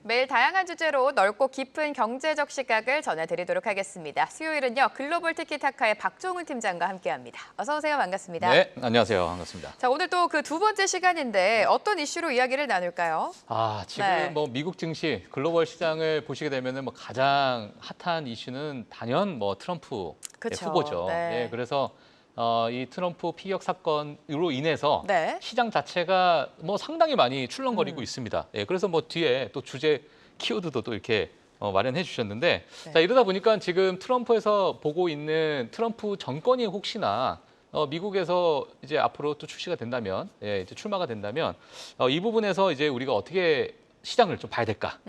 매일 다양한 주제로 넓고 깊은 경제적 시각을 전해드리도록 하겠습니다. 수요일은요, 글로벌 티키타카의 박종훈 팀장과 함께합니다. 어서 오세요. 반갑습니다. 네, 안녕하세요. 반갑습니다. 자, 오늘 또 그 두 번째 시간인데 어떤 이슈로 이야기를 나눌까요? 지금 네. 뭐 미국 증시, 글로벌 시장을 보시게 되면은 뭐 가장 핫한 이슈는 단연 뭐 트럼프의 그쵸. 후보죠. 네. 예, 그래서 이 트럼프 피격 사건으로 인해서 네. 시장 자체가 뭐 상당히 많이 출렁거리고 있습니다. 예, 그래서 뭐 뒤에 또 주제 키워드도 또 이렇게 마련해 주셨는데, 네. 자, 이러다 보니까 지금 트럼프에서 보고 있는 트럼프 정권이 혹시나 미국에서 이제 앞으로 또 출시가 된다면, 예, 이제 출마가 된다면, 이 부분에서 이제 우리가 어떻게 시장을 좀 봐야 될까?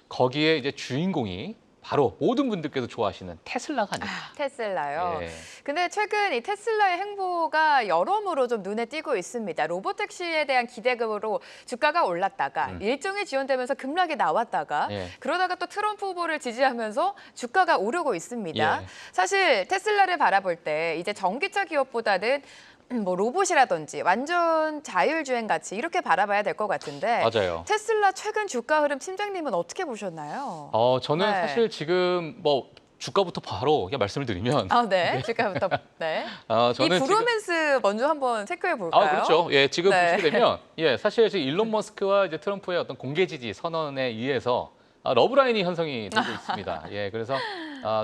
거기에 이제 주인공이 바로 모든 분들께서 좋아하시는 테슬라가 아닐까. 테슬라요. 예. 근데 최근 이 테슬라의 행보가 여러모로 좀 눈에 띄고 있습니다. 로보택시에 대한 기대감으로 주가가 올랐다가 일정이 지연되면서 급락이 나왔다가 예. 그러다가 또 트럼프 후보를 지지하면서 주가가 오르고 있습니다. 예. 사실 테슬라를 바라볼 때 이제 전기차 기업보다는 뭐 로봇이라든지 완전 자율주행 같이 이렇게 바라봐야 될 것 같은데 맞아요. 테슬라 최근 주가 흐름 팀장님은 어떻게 보셨나요? 저는 네. 사실 지금 뭐 주가부터 바로 그냥 말씀을 드리면, 네. 주가부터. 네. 이 저는 지금 브로맨스 먼저 한번 체크해 볼까요? 그렇죠. 예, 지금 네. 보시게 되면, 예, 사실 지금 일론 머스크와 이제 트럼프의 어떤 공개 지지 선언에 의해서 러브라인이 형성이 되고 있습니다. 예, 그래서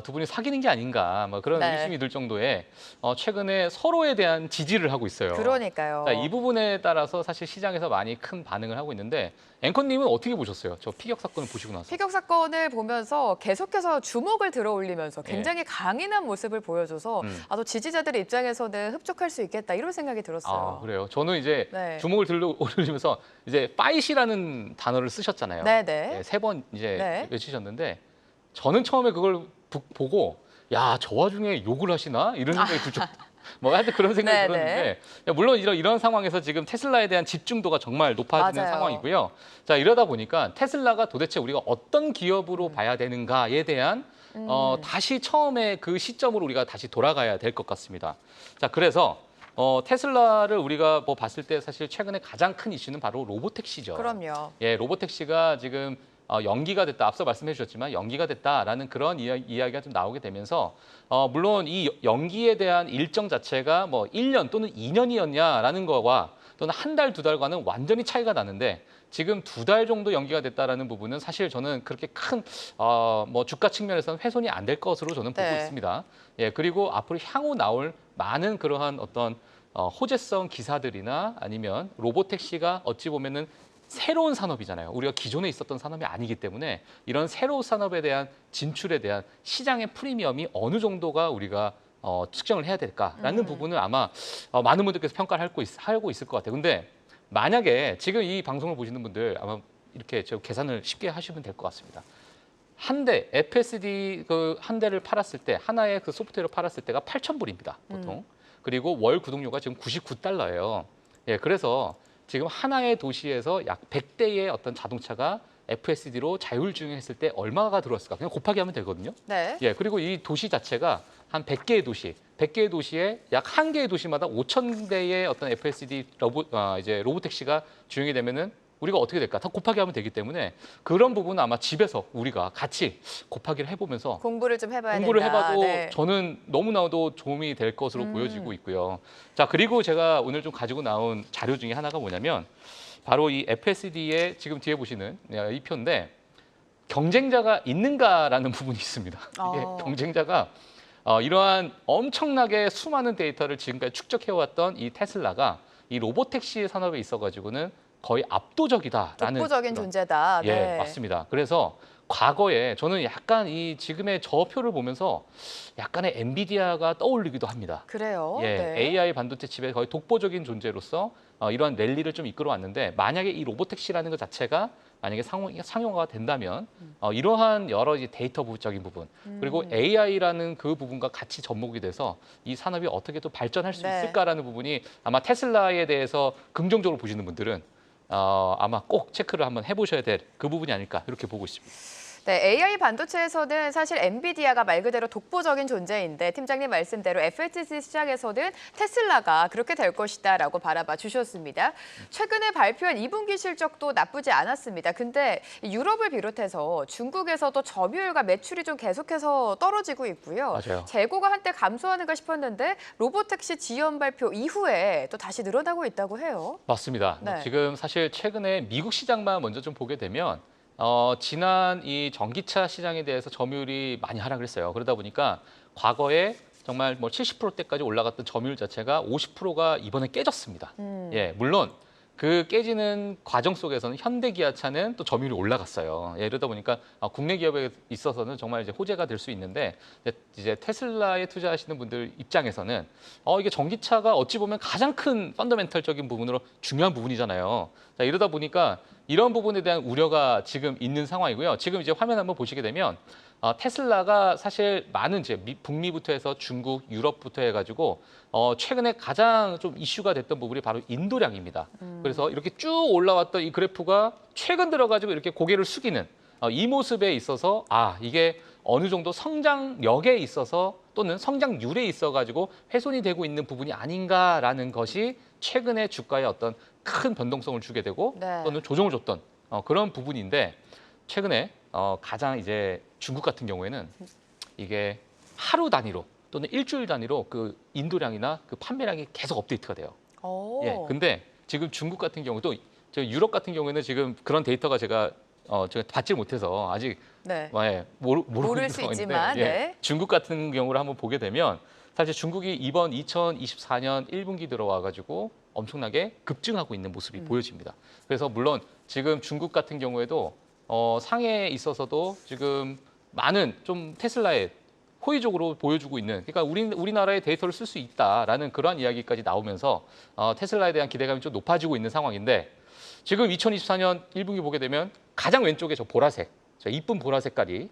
두 분이 사귀는 게 아닌가, 뭐 그런 네. 의심이 들 정도의 최근에 서로에 대한 지지를 하고 있어요. 그러니까요. 자, 이 부분에 따라서 사실 시장에서 많이 큰 반응을 하고 있는데, 앵커님은 어떻게 보셨어요? 저 피격 사건을 보시고 나서. 피격 사건을 보면서 계속해서 주목을 들어올리면서 굉장히 강인한 모습을 보여줘서 또 지지자들의 입장에서는 흡족할 수 있겠다 이런 생각이 들었어요. 그래요. 저는 이제 네. 주목을 들어올리면서 이제 파이시라는 단어를 쓰셨잖아요. 네네. 예, 3번 이제 네. 외치셨는데, 저는 처음에 그걸 보고, 야, 저 와중에 욕을 하시나? 이런 생각이 들 정도. 뭐 하여튼 그런 생각이 네네. 들었는데, 물론 이런 상황에서 지금 테슬라에 대한 집중도가 정말 높아지는 맞아요. 상황이고요. 자, 이러다 보니까 테슬라가 도대체 우리가 어떤 기업으로 봐야 되는가에 대한 다시 처음에 그 시점으로 우리가 다시 돌아가야 될 것 같습니다. 자, 그래서 테슬라를 우리가 뭐 봤을 때 사실 최근에 가장 큰 이슈는 바로 로보택시죠. 그럼요. 예, 로보택시가 지금 연기가 됐다. 앞서 말씀해 주셨지만 연기가 됐다라는 그런 이야기가 좀 나오게 되면서 물론 이 연기에 대한 일정 자체가 뭐 1년 또는 2년이었냐라는 거와 또는 한 달, 두 달과는 완전히 차이가 나는데, 지금 2달 정도 연기가 됐다라는 부분은 사실 저는 그렇게 큰 뭐 주가 측면에서는 훼손이 안 될 것으로 저는 보고 네. 있습니다. 예, 그리고 앞으로 향후 나올 많은 그러한 어떤 호재성 기사들이나 아니면 로보택시가 어찌 보면은 새로운 산업이잖아요. 우리가 기존에 있었던 산업이 아니기 때문에 이런 새로운 산업에 대한 진출에 대한 시장의 프리미엄이 어느 정도가 우리가 측정을 해야 될까라는 부분을 아마 많은 분들께서 평가를 하고 있을 것 같아요. 근데 만약에 지금 이 방송을 보시는 분들 아마 이렇게 저 계산을 쉽게 하시면 될 것 같습니다. 한 대 FSD 그 한 대를 팔았을 때, 하나의 그 소프트웨어를 팔았을 때가 8,000불입니다, 보통. 그리고 월 구독료가 지금 99달러예요. 예, 그래서 지금 하나의 도시에서 약 100대의 어떤 자동차가 FSD로 자율주행했을 때 얼마가 들어왔을까? 그냥 곱하기 하면 되거든요. 네. 예, 그리고 이 도시 자체가 한 100개의 도시, 100개의 도시에 약 1개의 도시마다 5,000대의 어떤 FSD 이제 로보택시가 주행이 되면은 우리가 어떻게 될까? 다 곱하기 하면 되기 때문에 그런 부분은 아마 집에서 우리가 같이 곱하기를 해보면서 공부를 좀 해봐야 공부를 된다. 해봐도 네. 저는 너무나도 도움이 될 것으로 보여지고 있고요. 자, 그리고 제가 오늘 좀 가지고 나온 자료 중에 하나가 뭐냐면 바로 이 FSD의 지금 뒤에 보시는 이 표인데, 경쟁자가 있는가라는 부분이 있습니다. 이게 경쟁자가 이러한 엄청나게 수많은 데이터를 지금까지 축적해왔던 이 테슬라가 이 로보택시 산업에 있어가지고는 거의 압도적이다라는 독보적인 그런, 존재다. 예, 네. 맞습니다. 그래서 과거에 저는 약간 이 지금의 저 표를 보면서 약간의 엔비디아가 떠올리기도 합니다. 그래요. 예, 네. AI 반도체 칩의 거의 독보적인 존재로서 이러한 랠리를 좀 이끌어 왔는데, 만약에 이 로보택시라는 것 자체가 만약에 상용화가 된다면 이러한 여러 이제 데이터적인 부분, 그리고 AI라는 그 부분과 같이 접목이 돼서 이 산업이 어떻게 또 발전할 수 네. 있을까라는 부분이 아마 테슬라에 대해서 긍정적으로 보시는 분들은 아마 꼭 체크를 한번 해보셔야 될 그 부분이 아닐까 이렇게 보고 있습니다. 네, AI 반도체에서는 사실 엔비디아가 말 그대로 독보적인 존재인데 팀장님 말씀대로 FHC 시장에서는 테슬라가 그렇게 될 것이다라고 바라봐 주셨습니다. 최근에 발표한 2분기 실적도 나쁘지 않았습니다. 근데 유럽을 비롯해서 중국에서도 점유율과 매출이 좀 계속해서 떨어지고 있고요. 맞아요. 재고가 한때 감소하는가 싶었는데 로보택시 지연 발표 이후에 또 다시 늘어나고 있다고 해요. 맞습니다. 네. 지금 사실 최근에 미국 시장만 먼저 좀 보게 되면 지난 이 전기차 시장에 대해서 점유율이 많이 하락을 했어요. 그러다 보니까 과거에 정말 뭐 70%대까지 올라갔던 점유율 자체가 50%가 이번에 깨졌습니다. 예, 물론 그 깨지는 과정 속에서는 현대기아차는 또 점유율이 올라갔어요. 예, 이러다 보니까 국내 기업에 있어서는 정말 이제 호재가 될 수 있는데 이제 테슬라에 투자하시는 분들 입장에서는 이게 전기차가 어찌 보면 가장 큰 펀더멘털적인 부분으로 중요한 부분이잖아요. 자, 이러다 보니까 이런 부분에 대한 우려가 지금 있는 상황이고요. 지금 이제 화면 한번 보시게 되면 테슬라가 사실 많은 이제 북미부터 해서 중국, 유럽부터 해가지고 최근에 가장 좀 이슈가 됐던 부분이 바로 인도량입니다. 그래서 이렇게 쭉 올라왔던 이 그래프가 최근 들어가지고 이렇게 고개를 숙이는 이 모습에 있어서 이게 어느 정도 성장력에 있어서 또는 성장률에 있어가지고 훼손이 되고 있는 부분이 아닌가라는 것이 최근에 주가에 어떤 큰 변동성을 주게 되고 네. 또는 조정을 줬던 그런 부분인데 최근에 가장 이제 중국 같은 경우에는 이게 하루 단위로 또는 일주일 단위로 그 인도량이나 그 판매량이 계속 업데이트가 돼요. 오. 예, 근데 지금 중국 같은 경우도 저 유럽 같은 경우에는 지금 그런 데이터가 제가 받지 못해서 아직 네. 모르고 모를 있는 수 상황인데, 있지만, 네. 중국 같은 경우를 한번 보게 되면 사실 중국이 이번 2024년 1분기 들어와가지고 엄청나게 급증하고 있는 모습이 보여집니다. 그래서 물론 지금 중국 같은 경우에도 상해에 있어서도 지금 많은 좀 테슬라에 호의적으로 보여주고 있는, 그러니까 우리나라의 데이터를 쓸 수 있다라는 그러한 이야기까지 나오면서 테슬라에 대한 기대감이 좀 높아지고 있는 상황인데 지금 2024년 1분기 보게 되면 가장 왼쪽에 저 보라색, 저 이쁜 보라 색깔이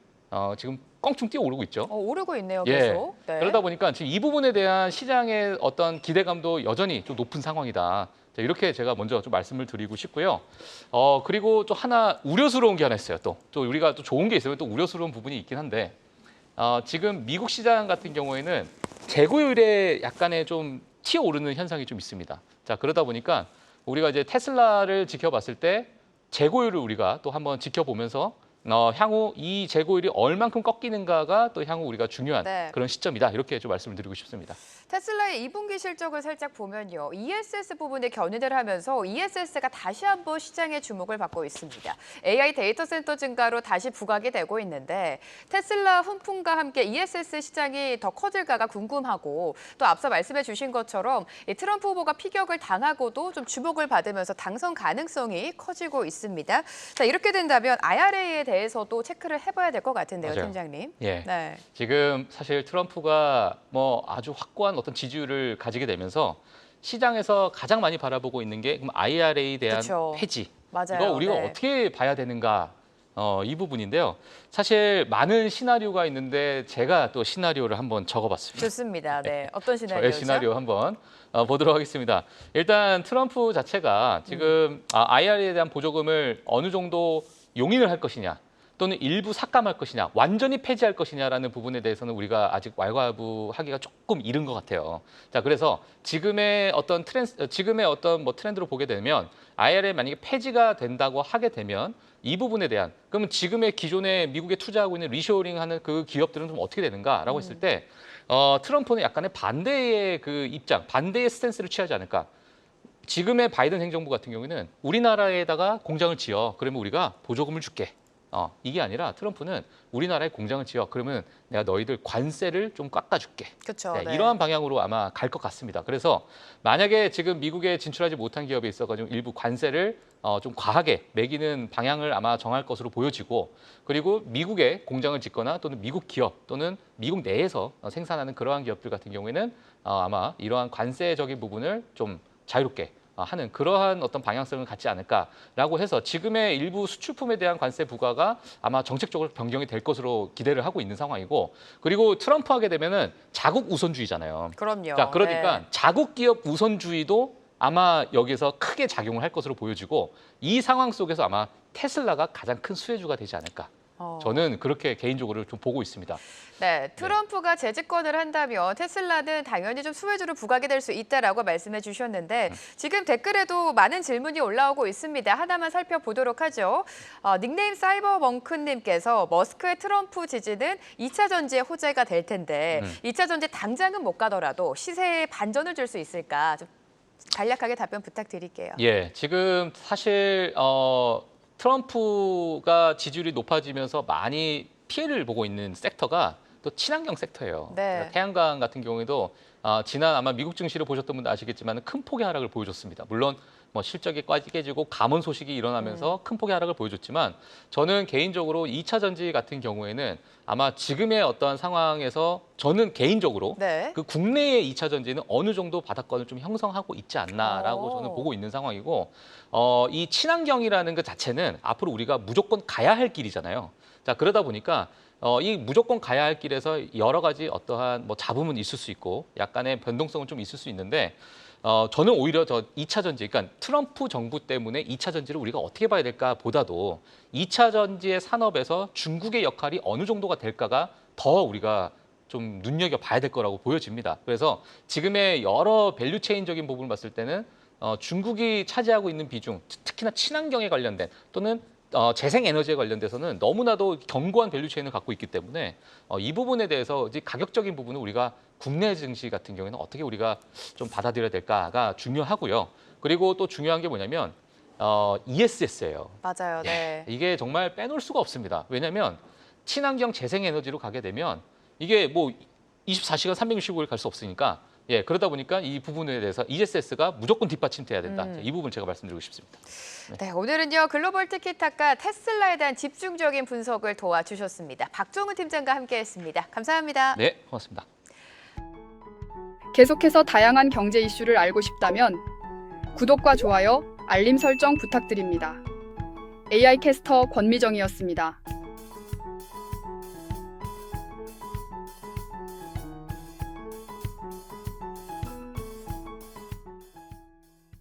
지금 껑충 뛰어오르고 있죠. 오르고 있네요, 예. 계속. 네. 그러다 보니까 지금 이 부분에 대한 시장의 어떤 기대감도 여전히 좀 높은 상황이다. 자, 이렇게 제가 먼저 좀 말씀을 드리고 싶고요. 그리고 또 하나 우려스러운 게 하나 있어요. 또 우리가 또 좋은 게 있으면 또 우려스러운 부분이 있긴 한데 지금 미국 시장 같은 경우에는 재고율에 약간의 좀 튀어오르는 현상이 좀 있습니다. 자, 그러다 보니까 우리가 이제 테슬라를 지켜봤을 때 재고율을 우리가 또 한번 지켜보면서 향후 이 재고율이 얼만큼 꺾이는가가 또 향후 우리가 중요한 네. 그런 시점이다. 이렇게 좀 말씀을 드리고 싶습니다. 테슬라의 2분기 실적을 살짝 보면요. ESS 부분에 견인을 하면서 ESS가 다시 한번 시장의 주목을 받고 있습니다. AI 데이터 센터 증가로 다시 부각이 되고 있는데 테슬라 훈풍과 함께 ESS 시장이 더 커질까가 궁금하고 또 앞서 말씀해 주신 것처럼 이 트럼프 후보가 피격을 당하고도 좀 주목을 받으면서 당선 가능성이 커지고 있습니다. 자, 이렇게 된다면 IRA에 대해서도 체크를 해봐야 될 것 같은데요, 맞아요. 팀장님. 예. 네. 지금 사실 트럼프가 뭐 아주 확고한 어떤 지지율을 가지게 되면서 시장에서 가장 많이 바라보고 있는 게 그럼 IRA에 대한 그쵸. 폐지. 맞아요. 이거 우리가 네. 어떻게 봐야 되는가? 이 부분인데요. 사실 많은 시나리오가 있는데 제가 또 시나리오를 한번 적어봤습니다. 좋습니다. 네. 어떤 저의 시나리오죠? 시나리오 한번 보도록 하겠습니다. 일단 트럼프 자체가 지금 IRA에 대한 보조금을 어느 정도 용인을 할 것이냐 또는 일부 삭감할 것이냐 완전히 폐지할 것이냐라는 부분에 대해서는 우리가 아직 왈가부하기가 조금 이른 것 같아요. 자, 그래서 지금의 어떤 트렌드로 보게 되면 IRA 만약에 폐지가 된다고 하게 되면 이 부분에 대한 그러면 지금의 기존에 미국에 투자하고 있는 리쇼어링하는 그 기업들은 좀 어떻게 되는가라고 했을 때 트럼프는 약간의 반대의 그 입장, 반대의 스탠스를 취하지 않을까. 지금의 바이든 행정부 같은 경우에는 우리나라에다가 공장을 지어 그러면 우리가 보조금을 줄게. 이게 아니라 트럼프는 우리나라에 공장을 지어 그러면 내가 너희들 관세를 좀 깎아줄게. 그렇죠. 네, 네. 이러한 방향으로 아마 갈 것 같습니다. 그래서 만약에 지금 미국에 진출하지 못한 기업에 있어가지고 일부 관세를 좀 과하게 매기는 방향을 아마 정할 것으로 보여지고 그리고 미국에 공장을 짓거나 또는 미국 기업 또는 미국 내에서 생산하는 그러한 기업들 같은 경우에는 아마 이러한 관세적인 부분을 좀 자유롭게 하는 그러한 어떤 방향성을 갖지 않을까라고 해서 지금의 일부 수출품에 대한 관세 부과가 아마 정책적으로 변경이 될 것으로 기대를 하고 있는 상황이고 그리고 트럼프 하게 되면은 자국 우선주의잖아요. 그럼요. 자, 그러니까 네. 자국 기업 우선주의도 아마 여기서 크게 작용을 할 것으로 보여지고 이 상황 속에서 아마 테슬라가 가장 큰 수혜주가 되지 않을까. 저는 그렇게 개인적으로 좀 보고 있습니다. 네, 트럼프가 재집권을 한다면 테슬라는 당연히 좀 수혜주로 부각이 될 수 있다라고 말씀해 주셨는데 지금 댓글에도 많은 질문이 올라오고 있습니다. 하나만 살펴보도록 하죠. 닉네임 사이버멍크님께서 머스크의 트럼프 지지는 2차 전지의 호재가 될 텐데 2차 전지 당장은 못 가더라도 시세에 반전을 줄 수 있을까? 좀 간략하게 답변 부탁드릴게요. 예, 지금 사실 트럼프가 지지율이 높아지면서 많이 피해를 보고 있는 sek터가 또 친환경 섹터예요. 네. 그러니까 태양광 같은 경우에도 지난 아마 미국 증시를 보셨던 분들 아시겠지만 큰 폭의 하락을 보여줬습니다. 물론 뭐 실적이 깨지고 감원 소식이 일어나면서 큰 폭의 하락을 보여줬지만 저는 개인적으로 2차 전지 같은 경우에는 아마 지금의 어떤 상황에서 저는 개인적으로 네. 그 국내의 2차 전지는 어느 정도 바닥권을 좀 형성하고 있지 않나라고 저는 오. 보고 있는 상황이고 이 친환경이라는 것 자체는 앞으로 우리가 무조건 가야 할 길이잖아요. 자, 그러다 보니까 이 무조건 가야 할 길에서 여러 가지 어떠한 뭐 잡음은 있을 수 있고 약간의 변동성은 좀 있을 수 있는데 저는 오히려 저 2차 전지, 그러니까 트럼프 정부 때문에 2차 전지를 우리가 어떻게 봐야 될까 보다도 2차 전지의 산업에서 중국의 역할이 어느 정도가 될까가 더 우리가 좀 눈여겨봐야 될 거라고 보여집니다. 그래서 지금의 여러 밸류체인적인 부분을 봤을 때는 중국이 차지하고 있는 비중, 특히나 친환경에 관련된 또는 재생에너지에 관련돼서는 너무나도 견고한 밸류체인을 갖고 있기 때문에 이 부분에 대해서 이제 가격적인 부분은 우리가 국내 증시 같은 경우에는 어떻게 우리가 좀 받아들여야 될까가 중요하고요. 그리고 또 중요한 게 뭐냐면 ESS예요. 맞아요. 네. 이게 정말 빼놓을 수가 없습니다. 왜냐하면 친환경 재생에너지로 가게 되면 이게 뭐 24시간 365일 갈 수 없으니까 그러다 보니까 이 부분에 대해서 ESS가 무조건 뒷받침돼야 된다. 이 부분 제가 말씀드리고 싶습니다. 네, 오늘은요 글로벌 티키타카 테슬라에 대한 집중적인 분석을 도와주셨습니다. 박종훈 팀장과 함께했습니다. 감사합니다. 네, 고맙습니다. 계속해서 다양한 경제 이슈를 알고 싶다면 구독과 좋아요, 알림 설정 부탁드립니다. AI 캐스터 권미정이었습니다.